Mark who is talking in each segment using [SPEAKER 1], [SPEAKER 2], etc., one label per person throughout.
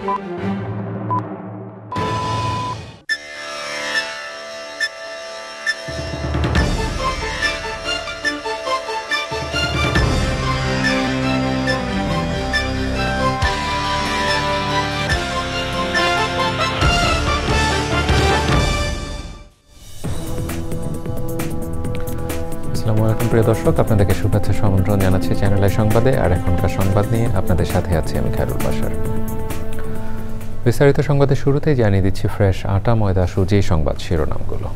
[SPEAKER 1] আসসালামু আলাইকুম প্রিয় দর্শক, আপনাদেরকে শুভেচ্ছা আমন্ত্রণ জানাচ্ছি চ্যানেল আই সংবাদে। আর এখনকার সংবাদ নিয়ে আপনাদের সাথে আছি আমি খায়রুল বাশার। বিস্তারিত সংবাদের শুরুতেই জানিয়ে দিচ্ছি ফ্রেশ আটা ময়দা সুজি সংবাদ শিরোনামগুলো।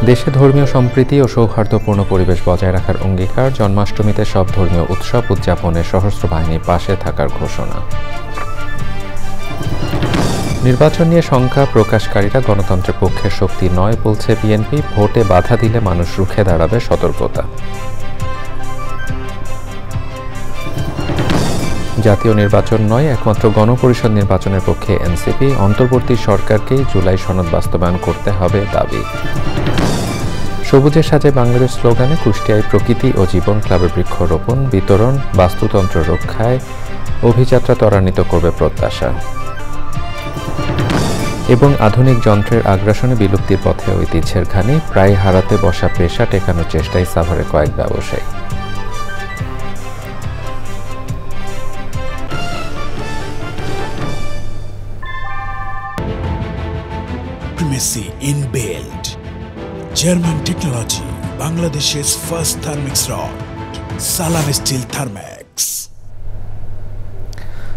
[SPEAKER 1] দেশে ধর্মীয় সম্প্রীতি ও সৌহার্দ্যপূর্ণ পরিবেশ বজায় রাখার অঙ্গীকার, জন্মাষ্টমীতে সব ধর্মীয় উৎসব উদযাপনে সশস্ত্র বাহিনীর পাশে থাকার ঘোষণা। নির্বাচন নিয়ে শঙ্কা প্রকাশকারীরা গণতন্ত্রের পক্ষের শক্তি নয় বলছে বিএনপি, ভোটে বাধা দিলে মানুষ রুখে দাঁড়াবে, সতর্কতা। জাতীয় নির্বাচন নয়, একমাত্র গণপরিষদ নির্বাচনের পক্ষে এনসিপি, অন্তর্বর্তী সরকারকেই জুলাই সনদ বাস্তবায়ন করতে হবে দাবি। সবুজের সাজে বাংলাদেশ স্লোগানে কুষ্টিয়ায় প্রকৃতি ও জীবন ক্লাবের বৃক্ষরোপণ বিতরণ, বাস্তুতন্ত্র রক্ষায় অভিযাত্রা ত্বরান্বিত করবে প্রত্যাশা। এবং আধুনিক যন্ত্রের আগ্রাসনে বিলুপ্তির পথে ঐতিহ্যের ঘানি, প্রায় হারাতে বসা পেশা টেকানোর চেষ্টায় সাভারের কয়েক ব্যবসায়ী।
[SPEAKER 2] Primacy inbuilt. German technology, Bangladesh's first thermix rod, Salam Steel Thermax.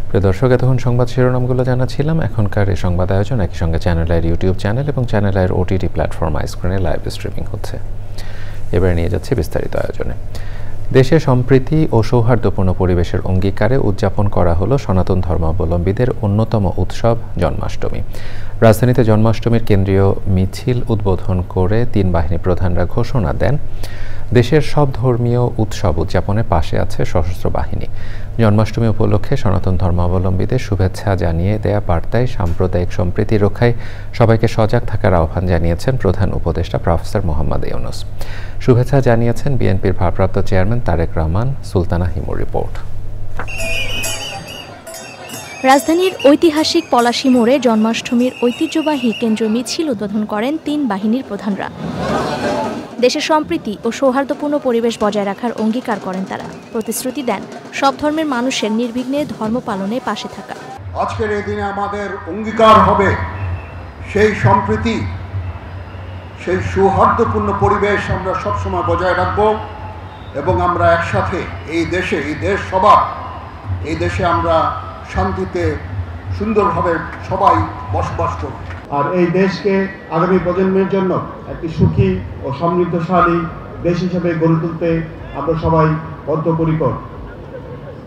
[SPEAKER 1] প্রিয় দর্শক, এতক্ষণ সংবাদ শিরোনামগুলো জানাচ্ছিলাম। এখনকার এই সংবাদ আয়োজন একই সঙ্গে চ্যানেল আইয়ের ইউটিউব চ্যানেল এবং চ্যানেল আইয়ের ওটিটি প্ল্যাটফর্ম আইস্ক্রিনে লাইভ স্ট্রিমিং হচ্ছে। এবারে নিয়ে যাচ্ছি বিস্তারিত আয়োজনে। দেশে সম্প্রীতি ও সৌহার্দ্যপূর্ণ পরিবেশের অঙ্গীকারে উদযাপন করা হলো সনাতন ধর্মাবলম্বীদের অন্যতম উৎসব জন্মাষ্টমী। রাজধানীতে জন্মাষ্টমীর কেন্দ্রীয় মিছিল উদ্বোধন করে তিন বাহিনী প্রধানরা ঘোষণা দেন, দেশের সব ধর্মীয় উৎসব উদযাপনের পাশে আছে সশস্ত্র বাহিনী। জন্মাষ্টমী উপলক্ষে সনাতন ধর্মাবলম্বীদের শুভেচ্ছা জানিয়ে দেয়া বার্তায় সাম্প্রদায়িক সম্প্রীতি রক্ষায় সবাইকে সজাগ থাকার আহ্বান জানিয়েছেন প্রধান উপদেষ্টা প্রফেসর মোহাম্মদ ইউনূস। শুভেচ্ছা জানিয়েছেন বিএনপির ভারপ্রাপ্ত চেয়ারম্যান তারেক রহমান। সুলতানা হিমুর রিপোর্ট।
[SPEAKER 3] রাজধানীর ঐতিহাসিক পলাশী মোড়ে জন্মাষ্টমীর ঐতিহ্যবাহী কেন্দ্রীয় মিছিল উদ্বোধন করেন তিন বাহিনীর প্রধানরা। দেশের সম্প্রীতি ও সৌহার্দ্যপূর্ণ পরিবেশ বজায় রাখার অঙ্গীকার করেন তারা। প্রতিশ্রুতি দেন সব ধর্মের মানুষের নির্বিঘ্নে ধর্ম পালনে পাশে থাকা।
[SPEAKER 4] আজকের এই দিনে আমাদের অঙ্গীকার হবে সেই সম্প্রীতি, সেই সৌহার্দ্যপূর্ণ পরিবেশ আমরা সবসময় বজায় রাখব এবং আমরা একসাথে এই দেশ সবার, এই দেশে আমরা শান্তিতে সুন্দরভাবে সবাই বসবাস করব।
[SPEAKER 5] আর এই দেশকে আগামী প্রজন্মের জন্য একটি সুখী ও সমৃদ্ধশালী দেশ হিসেবে গড়ে তুলতে আমরা সবাই বদ্ধপরিকর।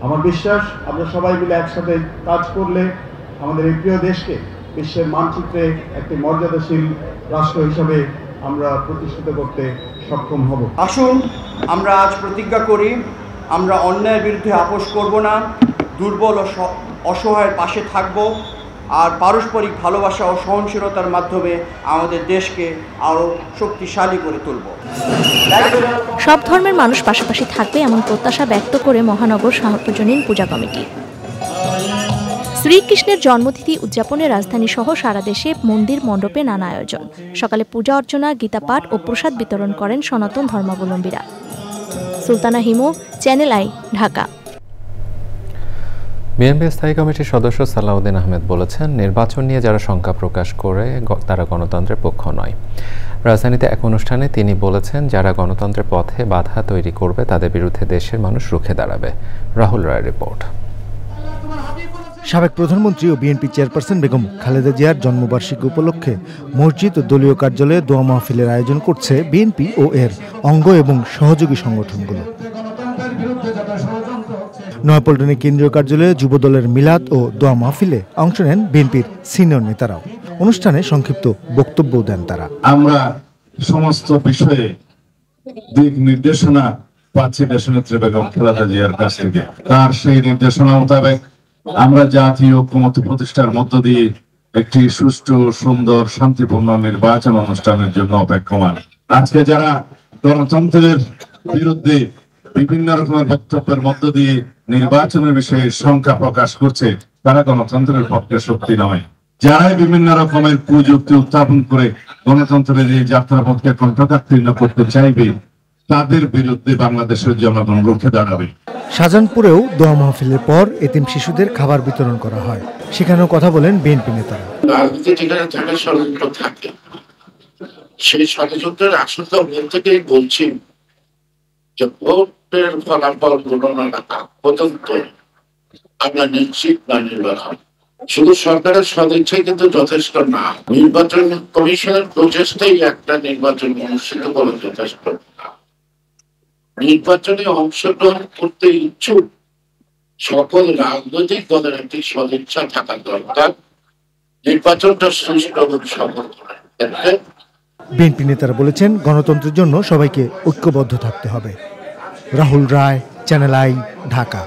[SPEAKER 5] আমার বিশ্বাস আমরা সবাই মিলে একসাথে কাজ করলে আমাদের এই প্রিয় দেশকে বিশ্বের মানচিত্রে একটি মর্যাদাশীল রাষ্ট্র হিসেবে আমরা প্রতিষ্ঠিত করতে সক্ষম হব।
[SPEAKER 6] আসুন আমরা আজ প্রতিজ্ঞা করি, আমরা অন্যায়ের বিরুদ্ধে আপোষ করব না, দুর্বল ও অসহায়ের পাশে থাকব, আর পারস্পরিক ভালোবাসা ও সহনশীলতার মাধ্যমে আমাদের দেশকে আরও শক্তিশালী করে তুলব।
[SPEAKER 3] সব ধর্মের মানুষ পাশাপাশি থাকবে এমন প্রত্যাশা ব্যক্ত করে মহানগর সার্বজনীন পূজা কমিটি। শ্রীকৃষ্ণের জন্মতিথি উদযাপনে রাজধানী সহ সারা দেশে মন্দির মণ্ডপে নানা আয়োজন। সকালে পূজা অর্চনা, গীতা পাঠ ও প্রসাদ বিতরণ করেন সনাতন ধর্মাবলম্বীরা। Sultana Himu, channel I, Dhaka.
[SPEAKER 1] বিএনপি স্থায়ী কমিটির সদস্য সালাউদ্দিন আহমেদ বলেছেন, নির্বাচন নিয়ে যারা শঙ্কা প্রকাশ করে তারা গণতন্ত্রের পক্ষ নয়। রাজধানীতে এক অনুষ্ঠানে তিনি বলেছেন, যারা গণতন্ত্রের পথে বাধা তৈরি করবে তাদের বিরুদ্ধে দেশের মানুষ রুখে দাঁড়াবে। রাহুল রায়ের রিপোর্ট।
[SPEAKER 7] সাবেক প্রধানমন্ত্রী ও বিএনপি চেয়ারপারসন বেগম খালেদা জিয়ার জন্মবার্ষিকী উপলক্ষে মসজিদ ও দলীয় কার্যালয়ে দোয়া মাহফিলের আয়োজন করছে বিএনপি ও এর অঙ্গ এবং সহযোগী সংগঠনগুলো। নয়াপল্টনে কেন্দ্রীয় কার্যালয়ে যুবদলের মিলাদ ও দোয়া মাহফিলে অংশ নেন বিএনপির সিনিয়র নেতারাও। অনুষ্ঠানে সংক্ষিপ্ত বক্তব্য দেন তারা।
[SPEAKER 8] আমরা সমস্ত বিষয়ে দিক নির্দেশনা পাচ্ছি দেশনেত্রী বেগম খালেদা জিয়ার কাছ থেকে। তার সেই নির্দেশনা মোতাবেক আমরা জাতীয় ঐক্যমত্য প্রতিষ্ঠার মধ্য দিয়ে একটি সুষ্ঠু, সুন্দর, শান্তিপূর্ণ নির্বাচন অনুষ্ঠানের জন্য অপেক্ষমান। আজকে যারা গণতন্ত্রের বিরুদ্ধে বিভিন্ন রকমের বক্তব্যের মধ্য দিয়ে নির্বাচনের বিষয়ে শঙ্কা প্রকাশ করছে, তারা গণতন্ত্রের পক্ষে শক্তি নয়। যারাই বিভিন্ন রকমের কুযুক্তি উত্থাপন করে গণতন্ত্রের এই যাত্রাপথকে কণ্ঠকাকীর্ণ করতে চাইবে, তাদের বিরুদ্ধে বাংলাদেশের জনগণ রুখে দাঁড়াবে।
[SPEAKER 7] শাহজাহানপুরেও দোয়া মাহফিলের পর এতিম শিশুদের খাবার বিতরণ করা হয়। সেখানেও কথা বলেন বিএনপি নেতারা।
[SPEAKER 9] ষড়যন্ত্র থাকে, সেই ষড়যন্ত্রের আসল মূল থেকেই বলছি যে ভোটের ফলাফল গণনা পর্যন্ত আমরা নিশ্চিত না নির্বাচন। শুধু সরকারের সদিচ্ছাই কিন্তু যথেষ্ট না, নির্বাচন কমিশনের প্রচেষ্টাই একটা নির্বাচন অনুষ্ঠিত করা যথেষ্ট না। নির্বাচনে অংশগ্রহণ করতে ইচ্ছুক সকল রাজনৈতিক দলের একটি সদিচ্ছা থাকা দরকার, নির্বাচনটা সুষ্ঠু এবং সফল করার ক্ষেত্রে।
[SPEAKER 7] বিএনপি নেতারা বলেছেন, গণতন্ত্রের জন্য সবাইকে ঐক্যবদ্ধ থাকতে হবে। রাহুল রায়, চ্যানেল আই, ঢাকা।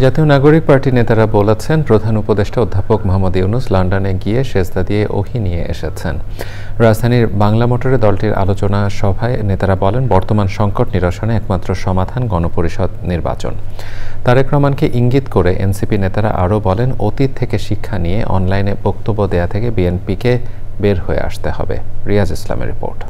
[SPEAKER 1] জাতীয় নাগরিক পার্টির নেতারা বলেছেন, প্রধান উপদেষ্টা অধ্যাপক মোহাম্মদ ইউনূস লন্ডনে গিয়ে সেজদা দিয়ে ওহী নিয়ে এসেছেন। রাজধানীর বাংলা মোটরে দলটির আলোচনা সভায় নেতারা বলেন, বর্তমান সংকট নিরসনে একমাত্র সমাধান গণপরিষদ নির্বাচন। তারেক রহমানকে ইঙ্গিত করে এনসিপি নেতারা আরও বলেন, অতীত থেকে শিক্ষা নিয়ে অনলাইনে বক্তব্য দেয়া থেকে বিএনপিকে বের হয়ে আসতে হবে। রিয়াজ ইসলামের রিপোর্ট।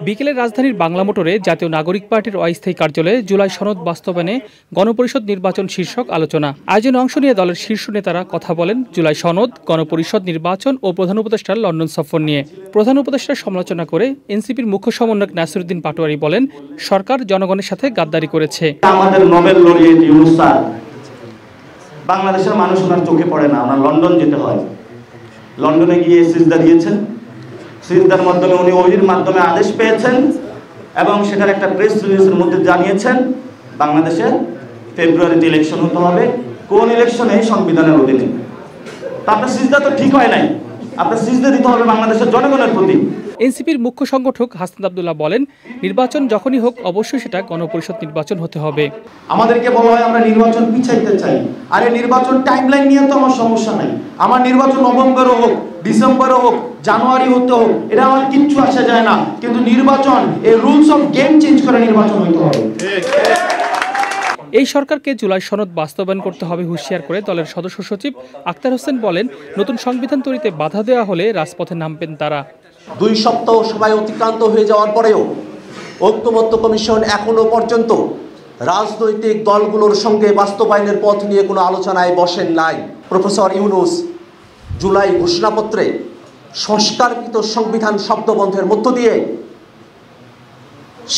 [SPEAKER 10] বিকেলে রাজধানীর বাংলা মোটরে জাতীয় নাগরিক পার্টির অস্থায়ী কার্যালয়ে জুলাই সনদ বাস্তবায়নে গণপরিষদ নির্বাচন শীর্ষক আলোচনা আয়োজনে অংশ নিয়ে দলের শীর্ষ নেতারা কথা বলেন জুলাই সনদ, গণপরিষদ নির্বাচন ও প্রধান উপদেষ্টার লন্ডন সফর নিয়ে। প্রধান উপদেষ্টার সমালোচনা করে এনসিপির মুখ্য সমন্বয়ক নাসিরউদ্দিন পাটোয়ারি বলেন, সরকার জনগণের সাথে গাদ্দারি করেছে।
[SPEAKER 11] আমাদের নোবেল লরিয়েট ইউনূস স্যার, বাংলাদেশের মানুষ ওনার চোখে পড়ে না, ওনার লন্ডন যেতে হয়। লন্ডনে গিয়ে সিজদা দিয়েছেন, সিজদার মাধ্যমে উনি ওহির মাধ্যমে আদেশ পেয়েছেন এবং সেটার একটা প্রেস রিলিজের মধ্যে জানিয়েছেন বাংলাদেশে ফেব্রুয়ারিতে ইলেকশন হতে হবে। কোন ইলেকশনে? সংবিধানের অধীনে। তা আপনার সিজদা তো ঠিক হয় নাই, আপনার সিজদা দিতে হবে বাংলাদেশের জনগণের প্রতি।
[SPEAKER 10] এনসিপির মুখ্য সংগঠক হাসনাত আব্দুল্লাহ বলেন, নির্বাচন যখনই হোক অবশ্যই সেটা গণপরিষদ নির্বাচন হতে হবে।
[SPEAKER 11] আমাদেরকে বলা হয় আমরা নির্বাচন পিছাইতে চাই, আরে নির্বাচন টাইমলাইন নিয়ে তো আমার সমস্যা নাই। আমার নির্বাচন নভেম্বরও হোক, ডিসেম্বরও হোক, জানুয়ারি হতে হোক, এটা আমার কিচ্ছু আসা যায় না, কিন্তু নির্বাচন এই রুলস অফ গেম চেঞ্জ করে নির্বাচন হতে হবে।
[SPEAKER 10] এই সরকারকে জুলাই সনদ বাস্তবায়ন করতে হবে হুঁশিয়ার করে দলের সদস্য সচিব আক্তার হোসেন বলেন, নতুন সংবিধান তৈরিতে বাধা দেওয়া হলে রাজপথে নামবেন তারা।
[SPEAKER 12] 2 সপ্তাহ সবাই অতিক্রান্ত হয়ে যাওয়ার পরেও ঐক্যমত্য কমিশন এখনো পর্যন্ত রাজনৈতিক দলগুলোর সঙ্গে বাস্তবায়নের পথ নিয়ে কোনো আলোচনায় বসেন নাই। প্রফেসর ইউনূস জুলাই ঘোষণাপত্রে সংস্কারকৃত সংবিধান শব্দবন্ধের মধ্য দিয়ে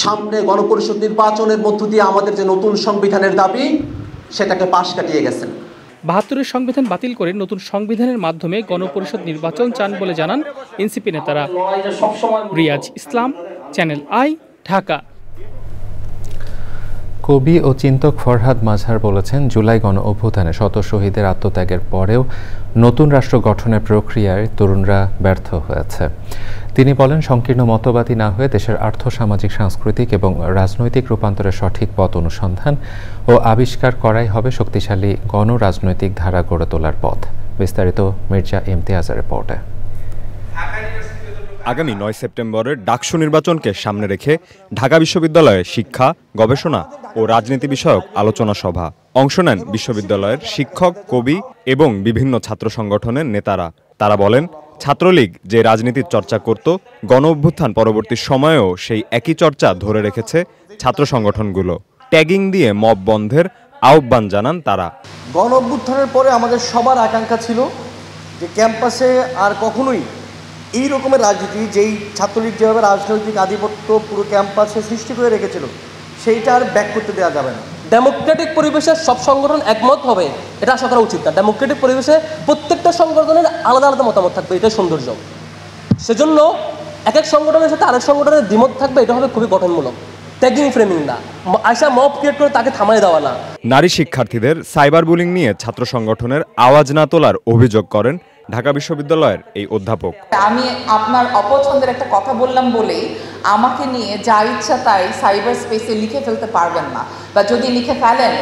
[SPEAKER 12] সামনে গণপরিষদ নির্বাচনের মধ্য দিয়ে আমাদের যে নতুন সংবিধানের দাবি সেটাকে পাশ কাটিয়ে গেছেন।
[SPEAKER 10] ৭২-এর সংবিধান বাতিল করে নতুন সংবিধানের মাধ্যমে গণপরিষদ নির্বাচন চান বলে জানান এনসিপি নেতারা। রিয়াজ ইসলাম, চ্যানেল আই, ঢাকা।
[SPEAKER 1] কবি ও চিন্তক ফরহাদ মাঝহার বলেছেন, জুলাই গণ অভ্যুত্থানে শত শহীদের আত্মত্যাগের পরেও নতুন রাষ্ট্র গঠনের প্রক্রিয়ায় তরুণরা ব্যর্থ হয়েছে। তিনি বলেন, সংকীর্ণ মতবাদী না হয়ে দেশের আর্থসামাজিক, সাংস্কৃতিক এবং রাজনৈতিক রূপান্তরের সঠিক পথ অনুসন্ধান ও আবিষ্কার করাই হবে শক্তিশালী গণরাজনৈতিক ধারা গড়ে তোলার পথ। বিস্তারিত মির্জা ইমতিয়াজের রিপোর্টে।
[SPEAKER 13] আগামী 9 সেপ্টেম্বরের ডাকসু নির্বাচনকে সামনে রেখে ঢাকা বিশ্ববিদ্যালয়ে শিক্ষা, গবেষণা ও রাজনীতি বিষয়ক আলোচনা সভা অংশ নেন বিশ্ববিদ্যালয়ের শিক্ষক, কবি এবং বিভিন্ন ছাত্র সংগঠনের নেতারা। তারা বলেন, ছাত্রলীগ যে রাজনীতির চর্চা করত, গণ অভ্যুত্থান পরবর্তী সময়েও সেই একই চর্চা ধরে রেখেছে ছাত্র সংগঠনগুলো। ট্যাগিং দিয়ে মব বন্ধের আহ্বান জানান তারা।
[SPEAKER 14] গণ অভ্যুত্থানের পরে আমাদের সবার আকাঙ্ক্ষা ছিল যে ক্যাম্পাসে আর কখনোই এই রকমের রাজনীতি, যেই ছাত্রলীগ যেভাবে রাজনৈতিক আধিপত্য পুরো ক্যাম্পাসে সৃষ্টি করে রেখেছিল, সেইটা আর ব্যাক করতে দেওয়া যাবে না।
[SPEAKER 15] ডেমোক্রেটিক পরিবেশে সব সংগঠন একমত হবে, এটা আশা করা উচিত না। ডেমোক্রেটিক পরিবেশে প্রত্যেকটা সংগঠনের আলাদা আলাদা মতামত থাকবে, এটাই সৌন্দর্য। সেজন্য এক এক সংগঠনের সাথে আরেক সংগঠনের দ্বিমত থাকবে, এটা হবে খুবই গঠনমূলক। ট্যাগিং, ফ্রেমিং না, আশা মব ক্রিয়েট করে তাকে থামায় দেওয়া না।
[SPEAKER 13] নারী শিক্ষার্থীদের সাইবার বুলিং নিয়ে ছাত্র সংগঠনের আওয়াজ না তোলার অভিযোগ করেন ঢাকা বিশ্ববিদ্যালয়ের এই অধ্যাপক।
[SPEAKER 16] আমি আপনার অপছন্দের একটা কথা বললাম বলেই আমাকে নিয়ে যা ইচ্ছা তাই সাইবার স্পেসে লিখে ফেলতে পারবেন না, বা যদি লিখে ফেলেন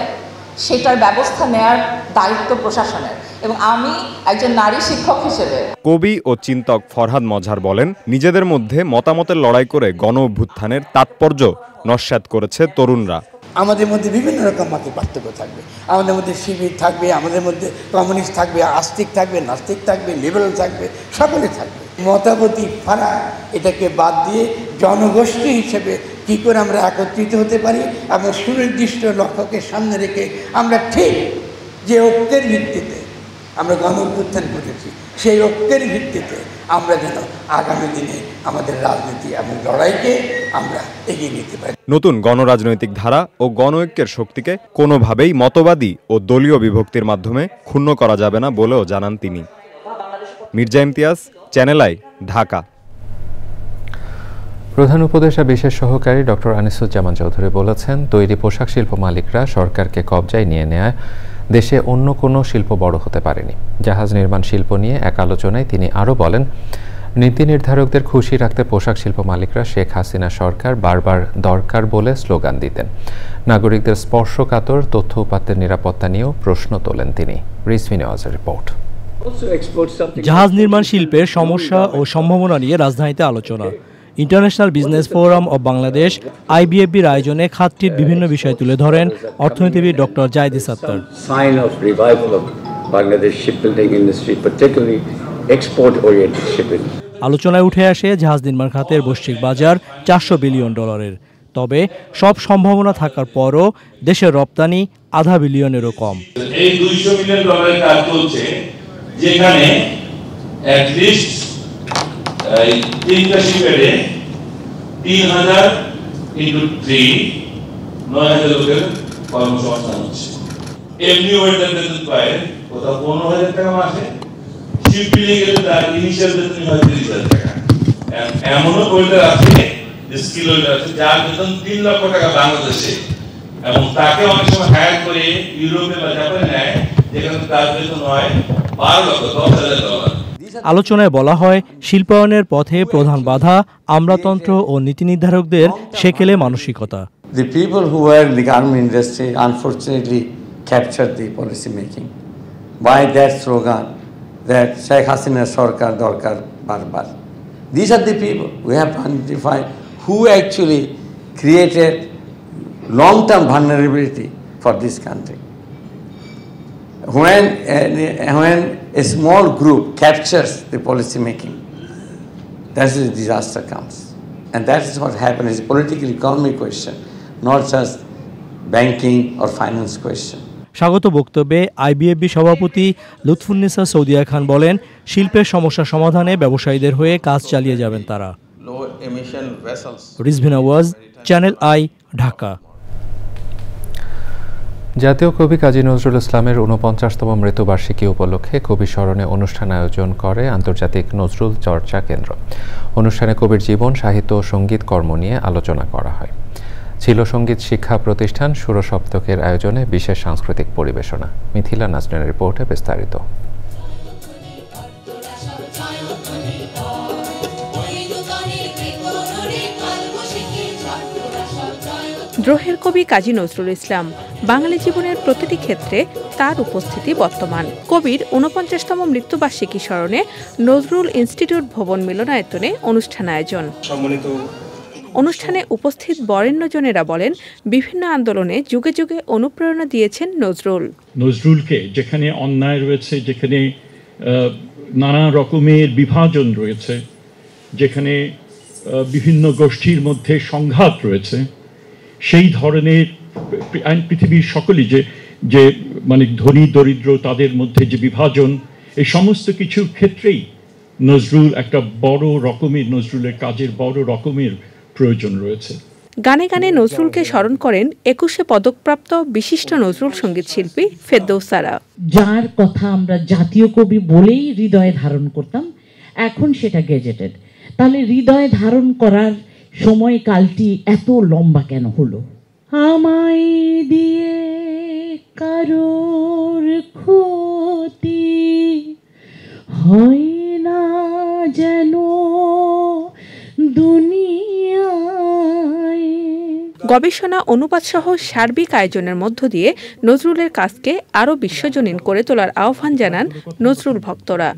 [SPEAKER 16] সেটার ব্যবস্থা নেয়ার দায়িত্ব প্রশাসনের, এবং আমি একজন নারী শিক্ষক হিসেবে।
[SPEAKER 13] কবি ও চিন্তক ফরহাদ মজহার বলেন, নিজেদের মধ্যে মতামতের লড়াই করে গণ অভ্যুত্থানের তাৎপর্য নস্যাৎ করেছে তরুণরা।
[SPEAKER 17] আমাদের মধ্যে বিভিন্ন রকম মতের পার্থক্য থাকবে, আমাদের মধ্যে শিবির থাকবে, আমাদের মধ্যে কমিউনিস্ট থাকবে, আস্তিক থাকবে, নাস্তিক থাকবে, লিবারেল থাকবে, সকলে থাকবে। মতামতি ফারাক এটাকে বাদ দিয়ে জনগোষ্ঠী হিসেবে কী করে আমরা একত্রিত হতে পারি এবং সুনির্দিষ্ট লক্ষ্যকে সামনে রেখে আমরা ঠিক যে ঐক্যের ভিত্তিতে আমরা গণ অভ্যুত্থান করেছি সেই ঐক্যের ভিত্তিতে আমরা যেন আগামী দিনে আমাদের রাজনীতি এবং লড়াইকে আমরা এগিয়ে নিতে পারি।
[SPEAKER 13] নতুন গণরাজনৈতিক ধারা ও গণঐক্যের শক্তিকে কোনোভাবেই মতবাদী ও দলীয় বিভক্তির মাধ্যমে ক্ষুণ্ণ করা যাবে না বলেও জানান তিনি। Mirza Imtiaz, channel I, Dhaka.
[SPEAKER 1] প্রধান উপদেষ্টা বিশেষ সহকারী ডক্টর আনিসুজ্জামান চৌধুরী বলেছেন, তৈরি পোশাক শিল্প মালিকরা সরকারকে কবজায় নিয়ে নেয় দেশে অন্য কোনো শিল্প বড় হতে পারেনি। জাহাজ নির্মাণ শিল্প নিয়ে এক আলোচনায় তিনি আরও বলেন, নীতি নির্ধারকদের খুশি রাখতে পোশাক শিল্প মালিকরা শেখ হাসিনা সরকার বারবার দরকার বলে স্লোগান দিতেন। নাগরিকদের স্পর্শকাতর তথ্য উপাত্তের নিরাপত্তা নিয়েও প্রশ্ন তোলেন তিনি। রিজভি নেওয়াজের রিপোর্ট।
[SPEAKER 18] জাহাজ নির্মাণ শিল্পের সমস্যা ও সম্ভাবনা নিয়ে রাজধানীতে আলোচনা। International business forum of Bangladesh IBFBর আয়োজনে খাতটির বিভিন্ন বিষয় তুলে ধরেন অর্থনীতিবিদ ডক্টর জায়েদ সাত্তার। আলোচনায় উঠে আসে জাহাজ নির্মাণ খাতের বৈশ্বিক বাজার $400 বিলিয়ন। তবে সব সম্ভাবনা থাকার পরও দেশের রপ্তানি $0.5 বিলিয়নেরও কম।
[SPEAKER 19] এই $200 মিলিয়ন কাজ চলছে, যেখানে at least 3টা শিপে 3000 into 3 9,000 লোকের কর্মসংস্থান হচ্ছে। এমনি ওয়েটার বেতন পায় কোথাও 15,000 টাকা মাসে, শিপ বিল্ডিং এর তার ইনিশিয়াল বেতন হয় 30,000 টাকা। এমনও ওয়েটার আছে, স্কিল ওয়েটার আছে, যার বেতন 3 লক্ষ টাকা বাংলাদেশে, এবং তাকে অনেক সময় হায়ার করে ইউরোপে বা জাপানে নেয়, যেখানে তার বেতন হয় 12 লক্ষ $10,000।
[SPEAKER 18] আলোচনায় বলা হয়, শিল্পায়নের পথে প্রধান বাধা আমলাতন্ত্র ও নীতি নির্ধারকদের সেকেলে মানসিকতা।
[SPEAKER 20] The people who were in the garment industry unfortunately captured the policy making by that slogan that Sheikh Hasina Sarkar Dorkar Barbar. These are the people we have to identify who actually created long-term vulnerability for this country. When a small group captures the policy making, that's when disaster comes. And that is what happened. It's a political economic question, not just banking or finance question.
[SPEAKER 18] স্বাগত বক্তব্যে IBFB সভাপতি লুৎফুন্নেসা সৌদিয়া খান বলেন, শিল্পের সমস্যা সমাধানে ব্যবসায়ীদের হয়ে কাজ চালিয়ে যাবেন তারা। Rizvi Newaz, channel I, Dhaka.
[SPEAKER 1] জাতীয় কবি কাজী নজরুল ইসলামের ৪৯তম মৃত্যুবার্ষিকী উপলক্ষে কবি স্মরণে অনুষ্ঠান আয়োজন করে আন্তর্জাতিক নজরুল চর্চা কেন্দ্র। অনুষ্ঠানে কবির জীবন, সাহিত্য ও সঙ্গীত কর্ম নিয়ে আলোচনা করা হয়। ছিল সঙ্গীত শিক্ষা প্রতিষ্ঠান সুরসপ্তকের আয়োজনে বিশেষ সাংস্কৃতিক পরিবেশনা। মিথিলা নাজনীনের রিপোর্টে বিস্তারিত।
[SPEAKER 21] দ্রোহের কবি কাজী নজরুল ইসলাম, বাঙালি জীবনের প্রতিটি ক্ষেত্রে তার উপস্থিতি বর্তমান। কবির ৪৯তম মৃত্যুবার্ষিকী স্মরণে নজরুল ইনস্টিটিউট ভবন মিলনায়তনে অনুষ্ঠান আয়োজন। অনুষ্ঠানে উপস্থিত বরেণ্যজনেরা বলেন, বিভিন্ন আন্দোলনে যুগে যুগে অনুপ্রেরণা দিয়েছেন নজরুল।
[SPEAKER 22] নজরুলকে যেখানে অন্যায় রয়েছে, যেখানে নানা রকমের বিভাজন রয়েছে, যেখানে বিভিন্ন গোষ্ঠীর মধ্যে সংঘাত রয়েছে, সেই ধরনের পৃথিবীর সকলেই যে মানে ধনী দরিদ্র তাদের মধ্যে যে বিভাজন, এই সমস্ত কিছুর ক্ষেত্রেই নজরুল একটা বড় রকমের, নজরুলের কাজের বড় রকমের প্রয়োজন রয়েছে।
[SPEAKER 21] গানে গানে নজরুলকে স্মরণ করেন ২১শে পদকপ্রাপ্ত বিশিষ্ট নজরুল সঙ্গীত শিল্পী ফেরদৌসারা।
[SPEAKER 23] যার কথা আমরা জাতীয় কবি বলেই হৃদয়ে ধারণ করতাম, এখন সেটা গেজেটেড। তাহলে হৃদয়ে ধারণ করার সময়কালটি এত লম্বা কেন হলো? আমায় দিয়ে কারোর ক্ষতি হয় না যেন দুনিয়ায়।
[SPEAKER 21] গবেষণা, অনুবাদ সহ সার্বিক আয়োজনের মধ্য দিয়ে নজরুলের কাজকে আরও বিশ্বজনীন করে তোলার আহ্বান জানান নজরুল ভক্তরা।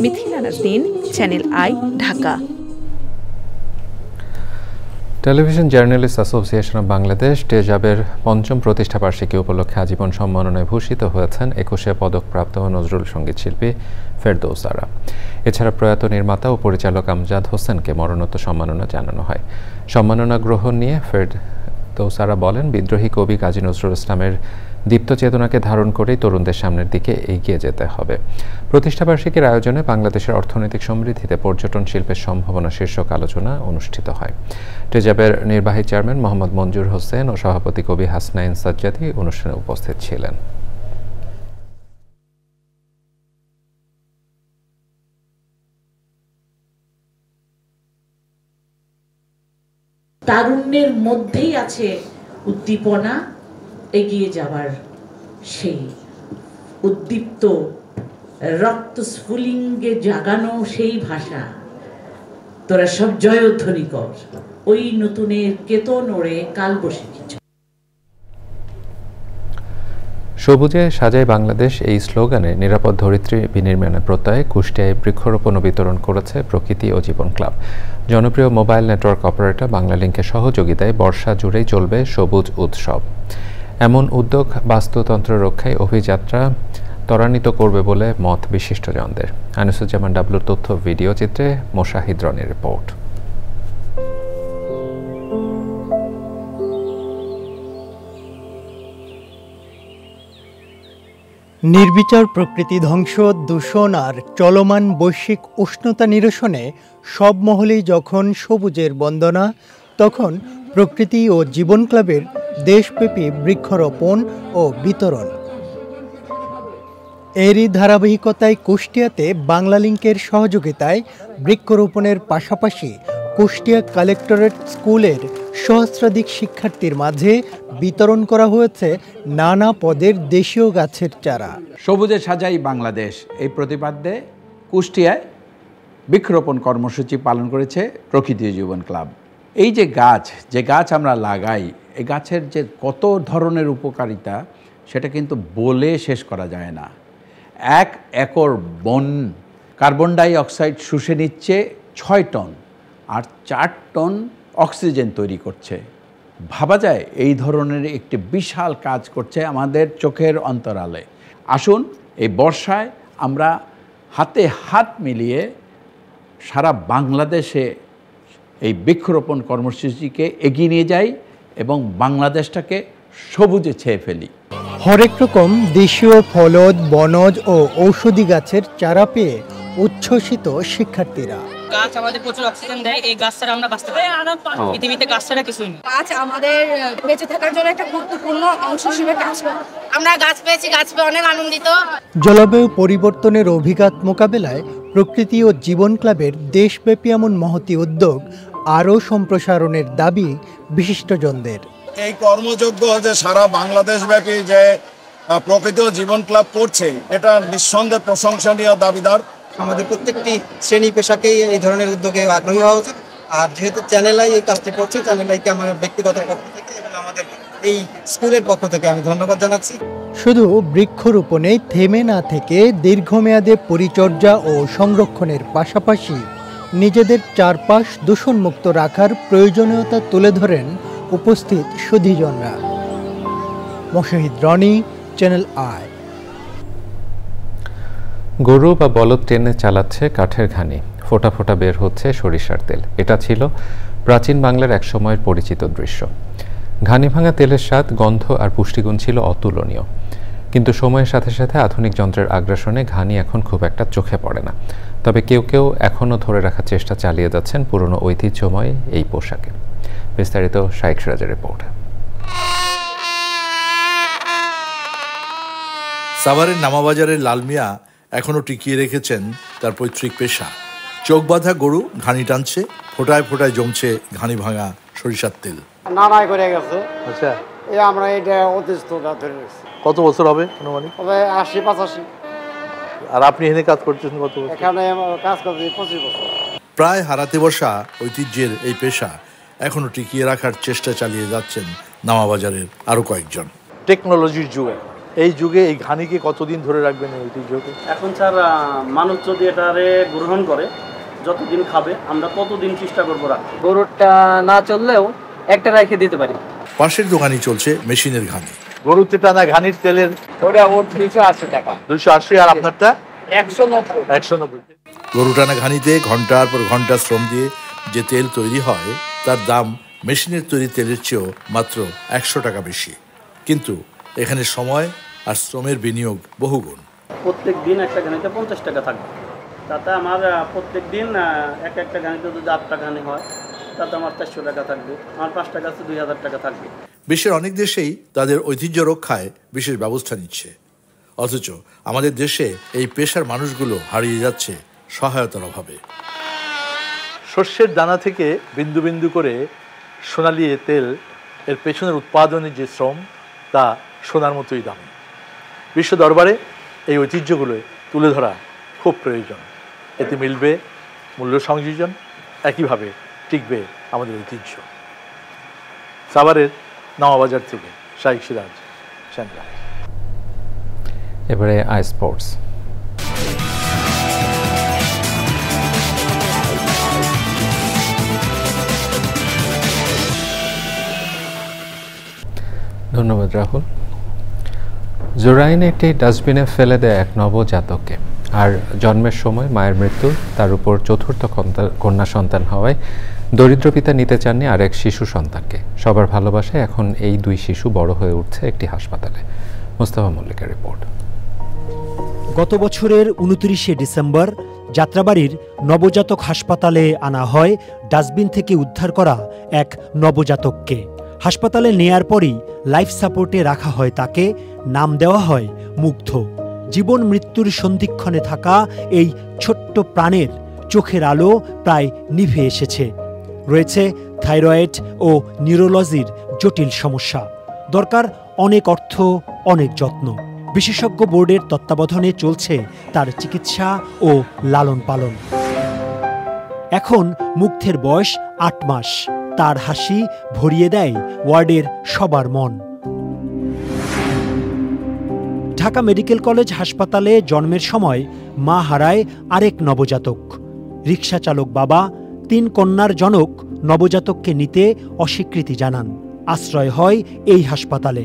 [SPEAKER 21] Mithila Naznin, channel I, Dhaka.
[SPEAKER 1] Television journalist association of Bangladesh টেজাবের ৫ম প্রতিষ্ঠাবার্ষিকী উপলক্ষে আজীবন সম্মাননায় ভূষিত হয়েছেন ২১শে পদকপ্রাপ্ত নজরুল সঙ্গীত শিল্পী ফেরদৌস আরা। এছাড়া প্রয়াত নির্মাতা ও পরিচালক আমজাদ হোসেনকে মরণোত্তর সম্মাননা জানানো হয়। সম্মাননা গ্রহণ নিয়ে ফেরদৌস আরা বলেন, বিদ্রোহী কবি কাজী নজরুল ইসলামের দীপ্ত চেতনাকে ধারণ করেই তরুণদের সামনের দিকে এগিয়ে যেতে হবে। প্রতিষ্ঠাবার্ষিকীর আয়োজনে বাংলাদেশের অর্থনৈতিক সমৃদ্ধিতে পর্যটন শিল্পের সম্ভাবনা শীর্ষক আলোচনা অনুষ্ঠিত হয়। টেজাবের নির্বাহী চেয়ারম্যান মোহাম্মদ মঞ্জুর হোসেন ও সভাপতি কবি হাসনাইন সাজ্জাদী অনুষ্ঠানে উপস্থিত ছিলেন।
[SPEAKER 23] তারুণ্যের মধ্যেই আছে উদ্দীপনা, এগিয়ে যাবার সেই উদ্দীপ্ত রক্ত স্ফুলিঙ্গে জাগানো সেই ভাষা। তোরা সব জয়ধ্বনি কর, ওই নতুনের কেতন ওড়ে কাল বসেছি।
[SPEAKER 1] সবুজে সাজায় বাংলাদেশ এই স্লোগানে নিরাপদ ধরিত্রী বিনির্মাণের প্রত্যয়ে কুষ্টিয়ায় বৃক্ষরোপণ ও বিতরণ করেছে প্রকৃতি ও জীবন ক্লাব। জনপ্রিয় মোবাইল নেটওয়ার্ক অপারেটর বাংলালিংকের সহযোগিতায় বর্ষা জুড়েই চলবে সবুজ উৎসব। এমন উদ্যোগ বাস্তুতন্ত্র রক্ষায় অভিযাত্রা ত্বরান্বিত করবে বলে মত বিশিষ্টজনদের। আনিসুজ্জামান ডাবলুর তথ্য ভিডিও চিত্রে মোশাহিদ রনির রিপোর্ট।
[SPEAKER 2] নির্বিচার প্রকৃতি ধ্বংস, দূষণ আর চলমান বৈশ্বিক উষ্ণতা নিরসনে সব মহলেই যখন সবুজের বন্দনা, তখন প্রকৃতি ও জীবন ক্লাবের দেশব্যাপী বৃক্ষরোপণ ও বিতরণ। এরই ধারাবাহিকতায় কুষ্টিয়াতে বাংলালিংকের সহযোগিতায় বৃক্ষরোপণের পাশাপাশি কুষ্টিয়া কালেক্টরেট স্কুলের সহস্রাধিক শিক্ষার্থীর মাঝে বিতরণ করা হয়েছে নানা পদের দেশীয় গাছের চারা।
[SPEAKER 4] সবুজে সাজাই বাংলাদেশ এই প্রতিপাদ্যে কুষ্টিয়ায় বৃক্ষরোপণ কর্মসূচি পালন করেছে প্রকৃতি জীবন ক্লাব। এই যে গাছ আমরা লাগাই, এই গাছের যে কত ধরনের উপকারিতা সেটা কিন্তু বলে শেষ করা যায় না। 1 একর বন কার্বন ডাই অক্সাইড শুষে নিচ্ছে 6 টন আর 4 টন অক্সিজেন তৈরি করছে। ভাবা যায় এই ধরনের একটি বিশাল কাজ করছে আমাদের চোখের অন্তরালে। আসুন এই বর্ষায় আমরা হাতে হাত মিলিয়ে সারা বাংলাদেশে এই বৃক্ষরোপণ কর্মসূচিকে এগিয়ে নিয়ে যাই এবং বাংলাদেশটাকে সবুজে ছেয়ে ফেলি।
[SPEAKER 2] হরেক রকম দেশীয় ফলদ, বনজ ও ঔষধি গাছের চারা পেয়ে উচ্ছ্বসিত শিক্ষার্থীরা।
[SPEAKER 5] গাছ আমাদের প্রচুর অক্সিজেন দেয়, এই গাছ ছাড়া আমরা বাঁচতে পারি না। পৃথিবীতে গাছ ছাড়া কিছুই নেই।
[SPEAKER 24] গাছ আমাদের বেঁচে থাকার জন্য একটা গুরুত্বপূর্ণ অংশ হিসেবে কাজ করে। আমরা গাছ পেয়েছি, গাছ পেয়ে অনেক আনন্দিত।
[SPEAKER 2] জলবায়ু পরিবর্তনের অভিঘাত মোকাবেলায় প্রকৃতি ও জীবন ক্লাবের দেশব্যাপী এমন মহতী উদ্যোগ আরও সম্প্রসারণের দাবি বিশিষ্টজনদের।
[SPEAKER 25] এই কর্মযজ্ঞ যে সারা বাংলাদেশ ব্যাপী যে প্রকৃতি ও জীবন ক্লাব করছে, এটা নিঃসন্দেহে প্রশংসনীয় দাবিদার।
[SPEAKER 26] আমাদের প্রত্যেকটি শ্রেণী পেশাকেই এই ধরনের উদ্যোগে আগ্রহী হওয়া উচিত। আর যেহেতু চ্যানেল আই এই কাজটি করছে, চ্যানেল আইকে আমার ব্যক্তিগত পক্ষ থেকে এবং আমাদের এই স্কুলের পক্ষ থেকে আমি ধন্যবাদ জানাচ্ছি।
[SPEAKER 2] শুধু বৃক্ষরোপণে থেমে না থেকে দীর্ঘমেয়াদে পরিচর্যা ও সংরক্ষণের পাশাপাশি নিজেদের চারপাশ দূষণমুক্ত রাখার প্রয়োজনীয়তা তুলে ধরেন উপস্থিত সুধীজনরা। Moshahid Roni, channel I.
[SPEAKER 1] গরু বা বলদ টেনে চালাচ্ছে কাঠের ঘানি, ফোঁটা ফোঁটা বের হচ্ছে সরিষার তেল। এটা ছিল প্রাচীন বাংলার এক সময়ের পরিচিত দৃশ্য। ঘানি ভাঙা তেলের স্বাদ, গন্ধ আর পুষ্টিগুণ ছিল অতুলনীয়। কিন্তু সময়ের সাথে সাথে আধুনিক যন্ত্রের আগ্রাসনে ঘানি এখন খুব একটা চোখে পড়ে না। তবে কেউ কেউ এখনও ধরে রাখার চেষ্টা চালিয়ে যাচ্ছেন পুরনো ঐতিহ্যময় এই পোশাকে। বিস্তারিত শাইখ সিরাজের রিপোর্ট।
[SPEAKER 27] সাভারের নামাবাজারের লাল মিয়া এখনও টিকিয়ে রেখেছেন তার পৈতৃক পেশা। চোখ বাঁধা গরু ঘানি টানছে, ফোটায় ফোটায় জমছে ঘানি ভাঙা সরিষার তেল।
[SPEAKER 28] নানায় করে গেছে। আচ্ছা, আমরা এটা অতিষ্ঠ ধরে
[SPEAKER 3] কত বছর হবে আনুমানিক?
[SPEAKER 6] 80-85।
[SPEAKER 3] আর আপনি এখানে কাজ করতেছেন কত বছর?
[SPEAKER 6] এখানে কাজ করছি 25 বছর।
[SPEAKER 27] প্রায় হারাতে বসা ঐতিহ্যের এই পেশা এখনো টিকিয়ে রাখার চেষ্টা চালিয়ে যাচ্ছেন নামাবাজারের আরো কয়েকজন।
[SPEAKER 3] টেকনোলজির যুগে, এই যুগে এই ঘানিকে কতদিন ধরে রাখবেন এই ঐতিহ্যকে?
[SPEAKER 7] এখন স্যার মানুষ যদি এটারে গ্রহণ করে, যতদিন খাবে আমরা ততদিন চেষ্টা করবো রাখতে। গরুটা না চললেও একটা রেখে দিতে পারি।
[SPEAKER 27] পাশের দোকানে চলছে মেশিনের ঘানি।
[SPEAKER 3] গরুতে টানা ঘানির তেলের
[SPEAKER 6] ওটা 280 টাকা।
[SPEAKER 3] 280 আর আপনারটা
[SPEAKER 6] 190।
[SPEAKER 27] গরু টানা ঘানিতে ঘন্টার পর ঘন্টা শ্রম দিয়ে যে তেল তৈরি হয় তার দাম মেশিনের তৈরি তেলের চেয়েও মাত্র 100 টাকা বেশি। কিন্তু এখানে সময় আর শ্রমের বিনিয়োগ বহুগুণ।
[SPEAKER 7] প্রত্যেক দিন একটা ঘানিতে 50 টাকা থাকবে, তাতে আমার প্রত্যেক দিন একটা ঘানিতে যদি 8টা ঘানি হয় তাতে আমার 400 টাকা থাকবে, আমার 5 টাকা আছে 2000 টাকা থাকবে।
[SPEAKER 27] বিশ্বের অনেক দেশেই তাদের ঐতিহ্য রক্ষায় বিশেষ ব্যবস্থা নিচ্ছে, অথচ আমাদের দেশে এই পেশার মানুষগুলো হারিয়ে যাচ্ছে সহায়তার অভাবে।
[SPEAKER 3] শস্যের দানা থেকে বিন্দু বিন্দু করে সোনালি তেল এর পেছনের উৎপাদনের যে শ্রম তা সোনার মতোই দামি। বিশ্ব দরবারে এই ঐতিহ্যগুলো তুলে ধরা খুব প্রয়োজন। এতে মিলবে মূল্য সংযোজন, একইভাবে টিকবে আমাদের ঐতিহ্য। সাভারের নামাবাজার থেকে শাইখ সিরাজ, চ্যানেল।
[SPEAKER 1] এবারে আই স্পোর্টস। ধন্যবাদ রাহুল। জোরাইনে একটি ডাস্টবিনে ফেলে দেয় এক নবজাতককে, আর জন্মের সময় মায়ের মৃত্যু, তার উপর চতুর্থ কন্যা সন্তান হওয়ায় দরিদ্র পিতা নিতে চাননি আরেক শিশু সন্তানকে। সবার ভালোবাসায় এখন এই দুই শিশু বড় হয়ে উঠছে একটি হাসপাতালে। মোস্তফা মল্লিকের রিপোর্ট।
[SPEAKER 8] গত বছরের 29শে ডিসেম্বর যাত্রাবাড়ির নবজাতক হাসপাতালে আনা হয় ডাস্টবিন থেকে উদ্ধার করা এক নবজাতককে। হাসপাতালে নেয়ার পরই লাইফ সাপোর্টে রাখা হয় তাকে, নাম দেওয়া হয় মুগ্ধ। জীবন মৃত্যুর সন্ধিক্ষণে থাকা এই ছোট্ট প্রাণের চোখের আলো প্রায় নিভে এসেছে। রয়েছে থাইরয়েড ও নিউরোলজির জটিল সমস্যা। দরকার অনেক অর্থ, অনেক যত্ন। বিশেষজ্ঞ বোর্ডের তত্ত্বাবধানে চলছে তার চিকিৎসা ও লালন পালন। এখন মুগ্ধের বয়স 8 মাস। তার হাসি ভরিয়ে দেয় ওয়ার্ডের সবার মন। ঢাকা মেডিকেল কলেজ হাসপাতালে জন্মের সময় মা হারায় আরেক নবজাতক। রিকশা চালক বাবা 3 কন্যার জনক নবজাতককে নিতে অস্বীকৃতি জানান। আশ্রয় হয় এই হাসপাতালে।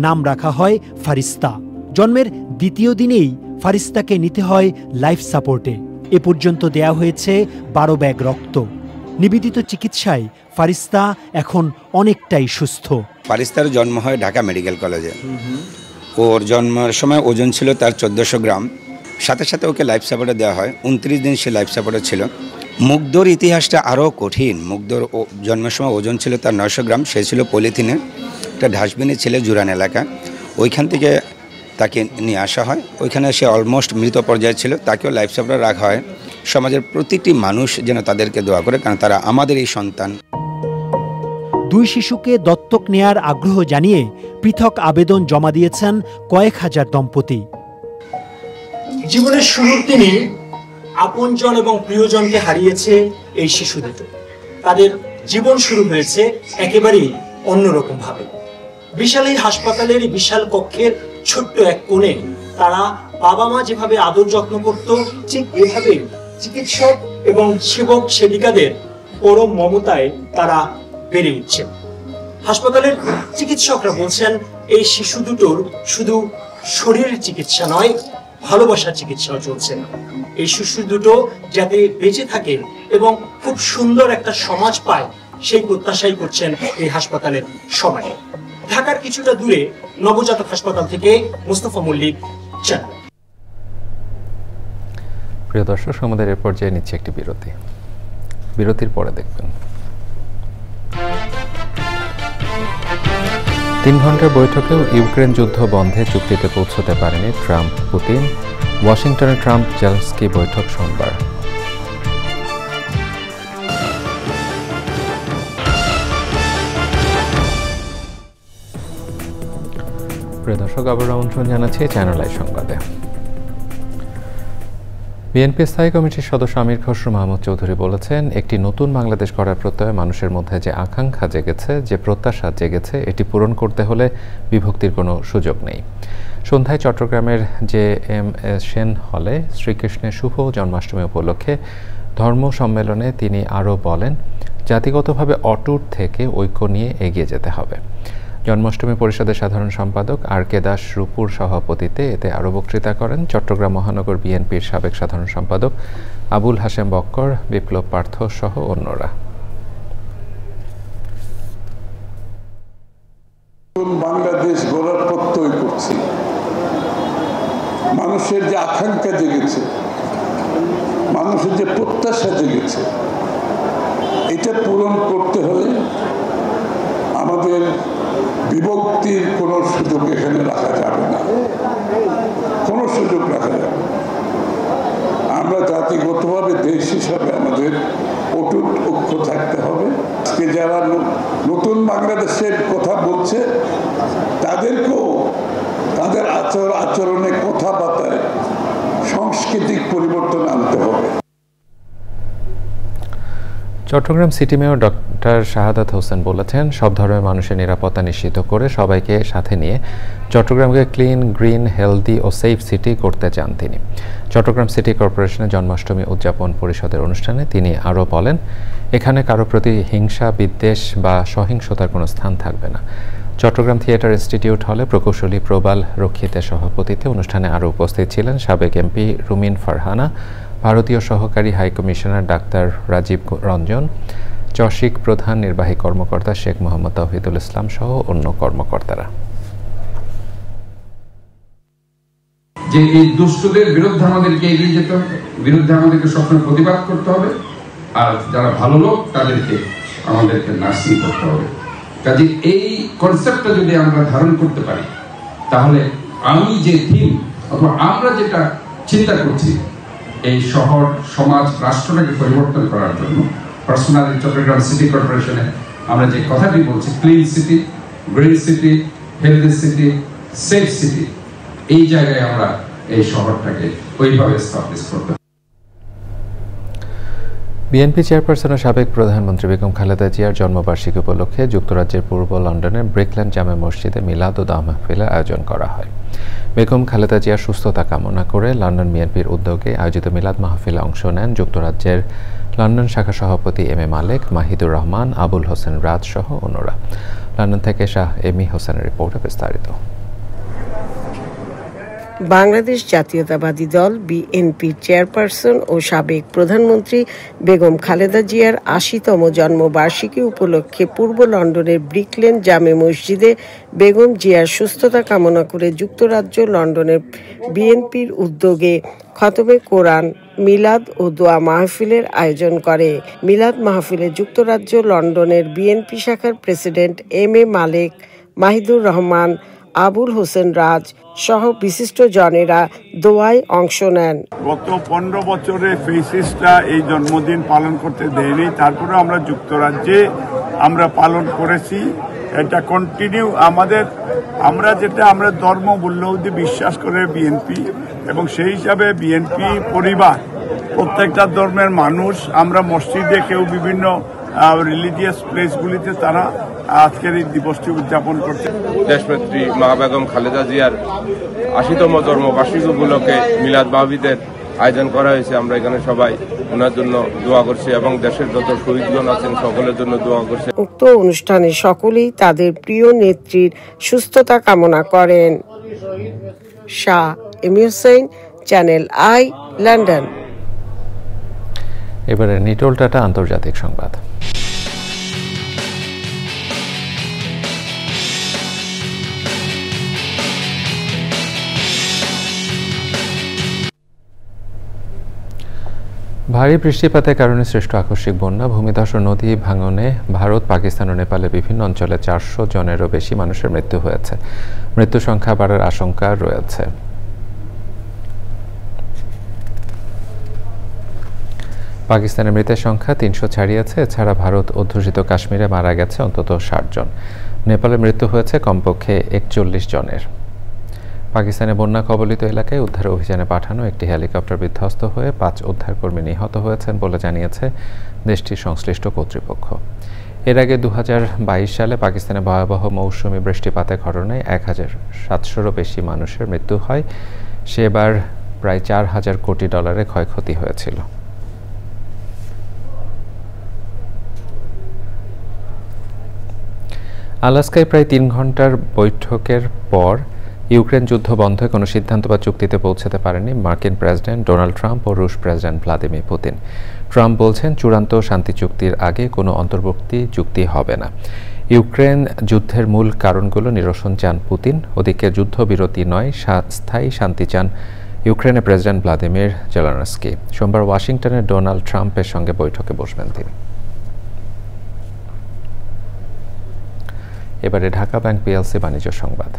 [SPEAKER 8] নাম রাখা হয় ফারিস্তা। জন্মের দ্বিতীয় দিনেই ফারিস্তাকে নিতে হয় লাইফ সাপোর্টে। এ পর্যন্ত দেয়া হয়েছে 12 ব্যাগ রক্ত। নিবেদিত চিকিৎসায় ফারিস্তা এখন অনেকটাই সুস্থ।
[SPEAKER 9] ফারিস্তার জন্ম হয় ঢাকা মেডিকেল কলেজে। ওর জন্মের সময় ওজন ছিল তার 1400 গ্রাম। সাথে সাথে ওকে লাইফ সাপোর্টে দেওয়া হয়। 29 দিন সে লাইফ সাপোর্টে ছিল। মুগ্ধর ইতিহাসটা আরও কঠিন। মুগ্ধর জন্মের সময় ওজন ছিল তার 900 গ্রাম। সে ছিল পলিথিনে, একটা ডাস্টবিনে ছিল জুরান এলাকা। ওইখান থেকে তাকে নিয়ে আসা হয়। ওইখানে সে অলমোস্ট মৃত পর্যায়ে ছিল। তাকেও লাইফ সাপোর্টে রাখা হয়। সমাজের প্রতিটি মানুষ যেন তাদেরকে দোয়া করে, কারণ তারা আমাদের এই সন্তান।
[SPEAKER 8] 2 শিশুকে দত্তক নেয়ার আগ্রহ জানিয়ে পৃথক আবেদন জমা দিয়েছেন কয়েক হাজার দম্পতি।
[SPEAKER 2] জীবনের শুরুর দিনে আপনজন এবং প্রিয়জনকে হারিয়েছে এই শিশু দুটো। তাদের জীবন শুরু হয়েছে একেবারেই অন্যরকম ভাবে। বিশাল এই হাসপাতালের বিশাল কক্ষের ছোট্ট এক কোণে তারা বাবা মা যেভাবে আদর যত্ন করত, ঠিক এভাবে চিকিৎসক এবং সেবক সেবিকাদের পরম মমতায় তারা বেড়ে উঠছে। হাসপাতালের চিকিৎসকরা বলছেন এই শিশু দুটোর শুধু শরীরের চিকিৎসা নয়, ভালোবাসার চিকিৎসাও চলছে। এই শিশু দুটো যাতে বেঁচে থাকে এবং খুব সুন্দর একটা সমাজ পায়, সেই প্রত্যাশাই করছেন এই হাসপাতালের সবাই। ঢাকার কিছুটা দূরে নবজাতক হাসপাতাল থেকে মোস্তফা মল্লিক, চ্যানেল।
[SPEAKER 1] প্রিয় দর্শক, আমাদের এর পর্যায়ে নিচ্ছে একটি বিরতি। বিরতির পরে দেখবেন 3 ঘন্টার বৈঠকেও ইউক্রেন যুদ্ধ বন্ধে চুক্তিতে পৌঁছতে পারেনি ট্রাম্প পুতিন। ওয়াশিংটনে ট্রাম্প জেলেনস্কি বৈঠক সোমবার। প্রিয় দর্শক, আবার আমন্ত্রণ জানাচ্ছি চ্যানেল আই সংবাদে। বিএনপি স্থায়ী কমিটির সদস্য আমির খসরু মাহমুদ চৌধুরী বলেছেন, একটি নতুন বাংলাদেশ গড়ার প্রত্যয়ে মানুষের মধ্যে যে আকাঙ্ক্ষা জেগেছে, যে প্রত্যাশা জেগেছে, এটি পূরণ করতে হলে বিভক্তির কোনো সুযোগ নেই। সন্ধ্যায় চট্টগ্রামের JMS সেন হলে শ্রীকৃষ্ণের শুভ জন্মাষ্টমী উপলক্ষে ধর্ম সম্মেলনে তিনি আরও বলেন, জাতিগতভাবে অটুট থেকে ঐক্য নিয়ে এগিয়ে যেতে হবে। জন্মাষ্টমী পরিষদের সাধারণ সম্পাদক RK দাস রূপুর সভাপতিত্বে এতে আরও বক্তৃতা করেন চট্টগ্রাম মহানগর বিএনপির সাবেক সাধারণ সম্পাদক আবুল হাশেম বক্কর, বিপ্লব পার্থ সহ অন্যরা।
[SPEAKER 10] বাংলাদেশ গড়ার প্রত্যয় করছি, মানুষের যে আকাঙ্ক্ষা জেগেছে, মানুষের যে প্রত্যাশা জেগেছে, এটা পূরণ করতে হলে আমাদের বিভক্তির কোনো সুযোগ এখানে রাখা যাবে না, কোনো সুযোগ রাখা যাবে না। আমরা জাতিগতভাবে দেশ হিসাবে আমাদের অটুট ঐক্য থাকতে হবে। আজকে যারা নতুন বাংলাদেশের কথা বলছে, তাদেরকেও তাদের আচরণে কথাবার্তায় সাংস্কৃতিক পরিবর্তন আনতে হবে।
[SPEAKER 1] Chittagong city mayor doctor Shahadat Hossain বলেছেন, সব ধরনের মানুষের নিরাপত্তা নিশ্চিত করে সবাইকে সাথে নিয়ে চট্টগ্রামকে ক্লিন, গ্রিন, হেলদি ও সেফ সিটি করতে চান তিনি। চট্টগ্রাম সিটি কর্পোরেশনের জন্মাষ্টমী উদযাপন পরিষদের অনুষ্ঠানে তিনি আরও বলেন, এখানে কারো প্রতি হিংসা, বিদ্বেষ বা সহিংসতার কোনো স্থান থাকবে না। চট্টগ্রাম থিয়েটার ইনস্টিটিউট হলে প্রকৌশলী প্রবাল রক্ষিতের সভাপতিত্বে অনুষ্ঠানে আরও উপস্থিত ছিলেন সাবেক MP রুমিন ফারহানা, ভারতীয় সহকারী হাইকমিশনার ডাক্তার রাজীব রঞ্জন, চসিক প্রধান নির্বাহী কর্মকর্তা শেখ মোহাম্মদ তৌহিদুল ইসলাম সহ অন্য কর্মকর্তারা।
[SPEAKER 11] যে এই দুষ্টদের বিরুদ্ধে আমাদেরকে এগিয়ে যেতে হবে, বিরুদ্ধে আমাদেরকে সবসময় প্রতিবাদ করতে হবে, আর যারা ভালো লোক তাদেরকে আমাদেরকে নার্সিং করতে হবে। কাজে এই কনসেপ্টটা যদি আমরা ধারণ করতে পারি, তাহলে আমি যে থিম অথবা আমরা যেটা চিন্তা করছি, এই শহর, সমাজ, রাষ্ট্রটাকে পরিবর্তন করার জন্য পার্সোনালি চট্টগ্রাম সিটি কর্পোরেশনে আমরা যে কথাটি বলছি, clean city, green city, healthy city, safe city, এই জায়গায় আমরা এই শহরটাকে ওইভাবে এস্টাবলিশ করতে।
[SPEAKER 1] বিএনপি চেয়ারপারসন ও সাবেক প্রধানমন্ত্রী বেগম খালেদা জিয়ার জন্মবার্ষিকী উপলক্ষে যুক্তরাজ্যের পূর্ব লন্ডনের ব্রিকল্যান্ড জামে মসজিদে মিলাদ ও দোয়া মাহফিলের আয়োজন করা হয়। বেগম খালেদা জিয়ার সুস্থতা কামনা করে লন্ডন বিএনপির উদ্যোগে আয়োজিত মিলাদ মাহফিলে অংশ নেন যুক্তরাজ্যের লন্ডন শাখা সভাপতি M A মালেক, মাহিদুর রহমান, আবুল হোসেন রাজ সহ অন্যরা। লন্ডন থেকে শাহ এমি হোসেনের রিপোর্টে বিস্তারিত।
[SPEAKER 12] বাংলাদেশ জাতীয়তাবাদী দল বিএনপির চেয়ারপারসন ও সাবেক প্রধানমন্ত্রী বেগম খালেদা জিয়ার ৮০তম জন্মবার্ষিকী উপলক্ষে পূর্ব লন্ডনের ব্রিকল্যান্ড জামে মসজিদে বেগম জিয়ার সুস্থতা কামনা করে যুক্তরাজ্য লন্ডনের বিএনপির উদ্যোগে খতমে কোরআন, মিলাদ ও দোয়া মাহফিলের আয়োজন করে। মিলাদ মাহফিলে যুক্তরাজ্য লন্ডনের বিএনপি শাখার প্রেসিডেন্ট M A মালেক, মাহিদুর রহমান, আবুল হোসেন রাজ সহ বিশিষ্ট জনেরা দোয়ায় অংশ নেন।
[SPEAKER 10] গত 15 বছরে ফেসিস্টরা এই জন্মদিন পালন করতে দেয়নি, তারপরে আমরা যুক্তরাজ্যে আমরা পালন করেছি। এটা কন্টিনিউ আমরা ধর্ম মূল্যবোধে বিশ্বাস করে বিএনপি, এবং সেই হিসাবে বিএনপি পরিবার, প্রত্যেকটা ধর্মের মানুষ, আমরা মসজিদে, কেউ বিভিন্ন রিলিজিয়াস প্লেসগুলিতে তারা আজকের এই দিবসটি উদযাপন করছে।
[SPEAKER 14] দেশনেত্রী মা বেগম খালেদা জিয়ার ৮০তম জন্মবার্ষিকী উপলক্ষে মিলাদ মাহফিলের আয়োজন করা হয়েছে। আমরা এখানে সবাই ওনার জন্য দোয়া করছি এবং দেশের যত শহীদগণ আছেন সকলের জন্য দোয়া করছি।
[SPEAKER 12] উক্ত অনুষ্ঠানে সকলেই তাদের প্রিয় নেত্রীর সুস্থতা কামনা করেন। শাহ এমি হোসেন, চ্যানেল আই, লন্ডন।
[SPEAKER 1] এবারে নিটোল টাটা আন্তর্জাতিক সংবাদ। ভারী বৃষ্টিপাতের কারণে সৃষ্ট আকস্মিক বন্যা, ভূমিধস ও নদী ভাঙনে ভারত, পাকিস্তান ও নেপালের বিভিন্ন অঞ্চলে 400 জনেরও বেশি মানুষের মৃত্যু হয়েছে। মৃত্যু সংখ্যা বাড়ার আশঙ্কা রয়েছে। পাকিস্তানের মৃতের সংখ্যা 300 ছাড়িয়েছে। এছাড়া ভারত অধ্যুষিত কাশ্মীরে মারা গেছে অন্তত 60 জন। নেপালে মৃত্যু হয়েছে কমপক্ষে 41 জনের। পাকিস্তানে বন্যা কবলিত এলাকায় উদ্ধার অভিযানে পাঠানো একটি হেলিকপ্টার বিধ্বস্ত হয়ে 5 উদ্ধারকর্মী নিহত হয়েছেন বলে জানিয়েছে দেশটির সংশ্লিষ্ট কর্তৃপক্ষ। এর আগে 2022 সালে পাকিস্তানে ভয়াবহ মৌসুমি বৃষ্টিপাতের ঘটনায় 1700-এরও বেশি মানুষের মৃত্যু হয়। সেবার প্রায় $4,000 কোটি ক্ষয়ক্ষতি হয়েছিল। আলাস্কায় প্রায় 3 ঘন্টার বৈঠকের পর ইউক্রেন যুদ্ধ বন্ধে কোনো সিদ্ধান্ত বা চুক্তিতে পৌঁছাতে পারেনি মার্কিন প্রেসিডেন্ট ডোনাল্ড ট্রাম্প ও রুশ প্রেসিডেন্ট ভ্লাদিমির পুতিন। ট্রাম্প বলছেন চূড়ান্ত শান্তি চুক্তির আগে কোনো অন্তর্বর্তী চুক্তি হবে না। ইউক্রেন যুদ্ধের মূল কারণগুলো নিরসন চান পুতিন। ওদিকে যুদ্ধবিরতি নয়, স্থায়ী শান্তি চান ইউক্রেনের প্রেসিডেন্ট ভ্লাদিমির জেলেনস্কি। সোমবার ওয়াশিংটনে ডোনাল্ড ট্রাম্পের সঙ্গে বৈঠকে বসবেন তিনি। এবারে ঢাকা ব্যাংক পিএলসি বাণিজ্য সংবাদ।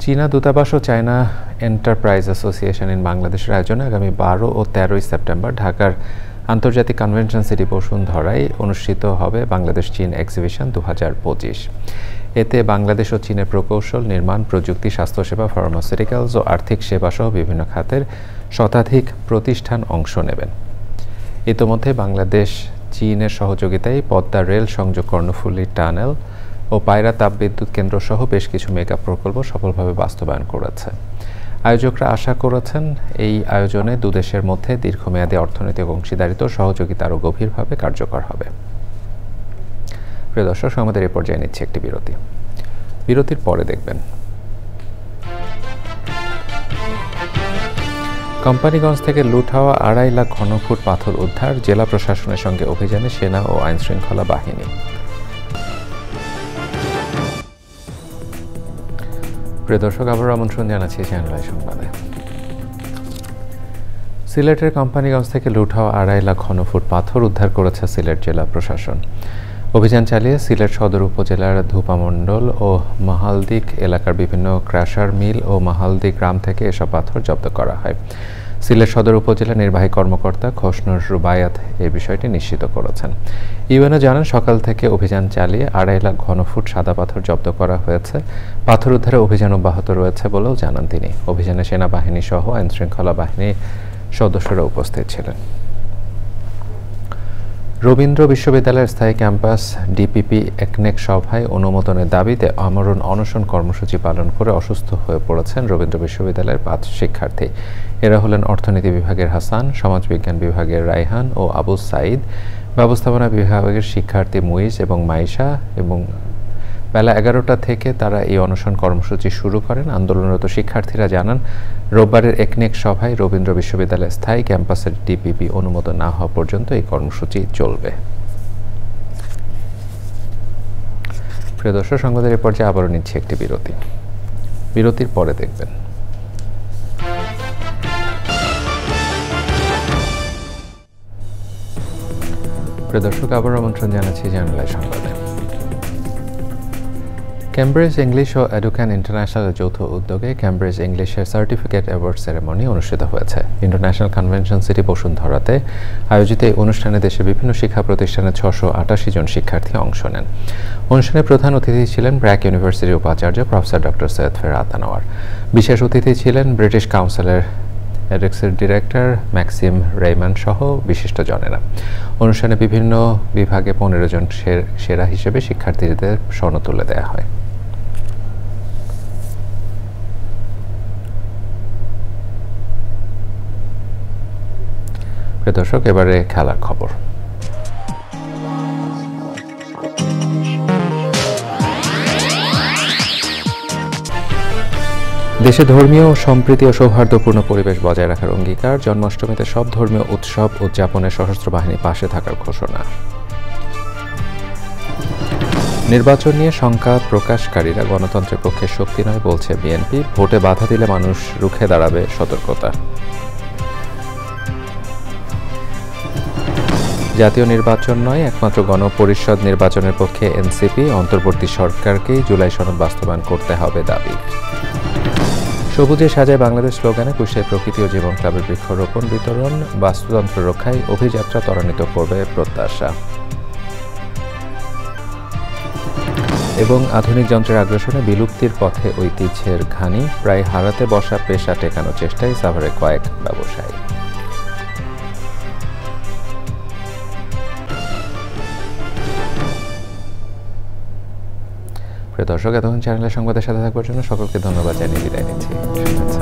[SPEAKER 1] চীনা দূতাবাস ও চায়না এন্টারপ্রাইজ অ্যাসোসিয়েশন ইন বাংলাদেশের আয়োজনে আগামী 12 ও 13 সেপ্টেম্বর ঢাকার আন্তর্জাতিক কনভেনশন সিটি বসুন্ধরায় অনুষ্ঠিত হবে বাংলাদেশ চীন এক্সিবিশন 2025। এতে বাংলাদেশ ও চীনের প্রকৌশল, নির্মাণ, প্রযুক্তি, স্বাস্থ্যসেবা, ফার্মাসিউটিক্যালস ও আর্থিক সেবা সহ বিভিন্ন খাতের শতাধিক প্রতিষ্ঠান অংশ নেবেন। ইতোমধ্যে বাংলাদেশ চীনের সহযোগিতায় পদ্মা রেল সংযোগ, কর্ণফুলী টানেল ও পায়রা তাপবিদ্যুৎ কেন্দ্র সহ বেশ কিছু মেগা প্রকল্প সফলভাবে বাস্তবায়ন করেছে। আয়োজকরা আশা করেছেন এই আয়োজনে দুদেশের মধ্যে দীর্ঘমেয়াদী অর্থনৈতিক অংশীদারিত্ব সহযোগিতা আরও গভীরভাবে কার্যকর হবে। প্রিয় দর্শক, আমাদের এই পর্যায়ে নিচ্ছে একটি বিরতি। বিরতির পরে দেখবেন কোম্পানিগঞ্জ থেকে লুট হওয়া 2.5 লাখ ঘনফুট পাথর উদ্ধার, জেলা প্রশাসনের সঙ্গে অভিযানে সেনা ও আইনশৃঙ্খলা বাহিনী। প্রিয় দর্শক, আবার আমন্ত্রণ জানাচ্ছি চ্যানেল আই সংবাদে। সিলেটের কোম্পানিগঞ্জ থেকে লুট হওয়া 2.5 লাখ ঘনফুট পাথর উদ্ধার করেছে সিলেট জেলা প্রশাসন। অভিযান চালিয়ে সিলেট সদর উপজেলার ধূপামণ্ডল ও মাহালদিক এলাকার বিভিন্ন ক্র্যাশার মিল ও মাহালদিক গ্রাম থেকে এসব পাথর জব্দ করা হয়। সিলেট সদর উপজেলা নির্বাহী কর্মকর্তা খোসনুর রুবায়াত এই বিষয়টি নিশ্চিত করেছেন। ইউএনও জানান, সকাল থেকে অভিযান চালিয়ে 2.5 লাখ ঘনফুট সাদা পাথর জব্দ করা হয়েছে। পাথর উদ্ধারে অভিযান অব্যাহত রয়েছে বলেও জানান তিনি। অভিযানে সেনাবাহিনী সহ আইনশৃঙ্খলা বাহিনীর সদস্যরা উপস্থিত ছিলেন। রবীন্দ্র বিশ্ববিদ্যালয়ের স্থায়ী ক্যাম্পাস ডিপিপি একনেক সভায় অনুমোদনের দাবিতে আমরণ অনশন কর্মসূচি পালন করে অসুস্থ হয়ে পড়েছেন রবীন্দ্র বিশ্ববিদ্যালয়ের 5 শিক্ষার্থী। এরা হলেন অর্থনীতি বিভাগের হাসান, সমাজবিজ্ঞান বিভাগের রায়হান ও আবু সাইদ, ব্যবস্থাপনা বিভাগের শিক্ষার্থী মুইজ এবং মাইশা। এবং বেলা 11টা থেকে তারা এই অনশন কর্মসূচি শুরু করেন। আন্দোলনরত শিক্ষার্থীরা জানান, রোববারের একনেক সভায় রবীন্দ্র বিশ্ববিদ্যালয়ের স্থায়ী ক্যাম্পাসের ডিপিপি অনুমোদন না হওয়া পর্যন্ত এই কর্মসূচি চলবে। প্রিয় দর্শক, সংবাদের এ পর্যায়ে আবারও নিচ্ছে একটি বিরতি। বিরতির পরে দেখবেন প্রিয় দর্শক, আবারও আমন্ত্রণ জানাচ্ছি চ্যানেল আই সংবাদে। ক্যামব্রিজ ইংলিশ ও এডুক্যান ইন্টারন্যাশনালের যৌথ উদ্যোগে ক্যামব্রিজ ইংলিশের সার্টিফিকেট অ্যাওয়ার্ড সেরেমনি অনুষ্ঠিত হয়েছে। ইন্টারন্যাশনাল কনভেনশন সিটি বসুন্ধরাতে আয়োজিত এই অনুষ্ঠানে দেশের বিভিন্ন শিক্ষা প্রতিষ্ঠানের 688 জন শিক্ষার্থী অংশ নেন। অনুষ্ঠানে প্রধান অতিথি ছিলেন ব্র্যাক ইউনিভার্সিটির উপাচার্য প্রফেসর ডক্টর সৈয়দ ফেরহাত আনোয়ার। বিশেষ অতিথি ছিলেন ব্রিটিশ কাউন্সিলের এডেক্সের ডিরেক্টর ম্যাক্সিম রেইমান সহ বিশিষ্টজনেরা। অনুষ্ঠানে বিভিন্ন বিভাগে 15 জন সেরা হিসেবে শিক্ষার্থীদের সনদ তুলে দেওয়া হয়। দর্শক, এবারে খেলার খবর। দেশে ধর্মীয় সম্প্রীতি ও সৌহার্দ্যপূর্ণ পরিবেশ বজায় রাখার অঙ্গীকার। জন্মাষ্টমীতে সব ধর্মীয় উৎসব উদযাপনে সশস্ত্র বাহিনীর পাশে থাকার ঘোষণা। নির্বাচন নিয়ে শঙ্কা প্রকাশকারীরা গণতন্ত্রের পক্ষে শক্তি নয় বলছে বিএনপি। ভোটে বাধা দিলে মানুষ রুখে দাঁড়াবে, সতর্কতা। জাতীয় নির্বাচন নয়, একমাত্র গণপরিষদ নির্বাচনের পক্ষে এনসিপি। অন্তর্বর্তী সরকারকেই জুলাই সনদ বাস্তবায়ন করতে হবে দাবি। সবুজে সাজায় বাংলাদেশ স্লোগানে কুষ্টিয়ায় প্রকৃতি ও জীবন ক্লাবের বৃক্ষরোপণ বিতরণ, বাস্তুতন্ত্র রক্ষায় অভিযাত্রা ত্বরান্বিত করবে প্রত্যাশা। এবং আধুনিক যন্ত্রের আগ্রাসনে বিলুপ্তির পথে ঐতিহ্যের ঘানি, প্রায় হারাতে বসা পেশা টেকানোর চেষ্টায় সাভারে কয়েক ব্যবসায়ী। প্রিয় দর্শক, এতক্ষণ চ্যানেলের সংবাদের সাথে থাকবার জন্য সকলকে ধন্যবাদ জানিয়ে বিদায় নিচ্ছি। শুভেচ্ছা।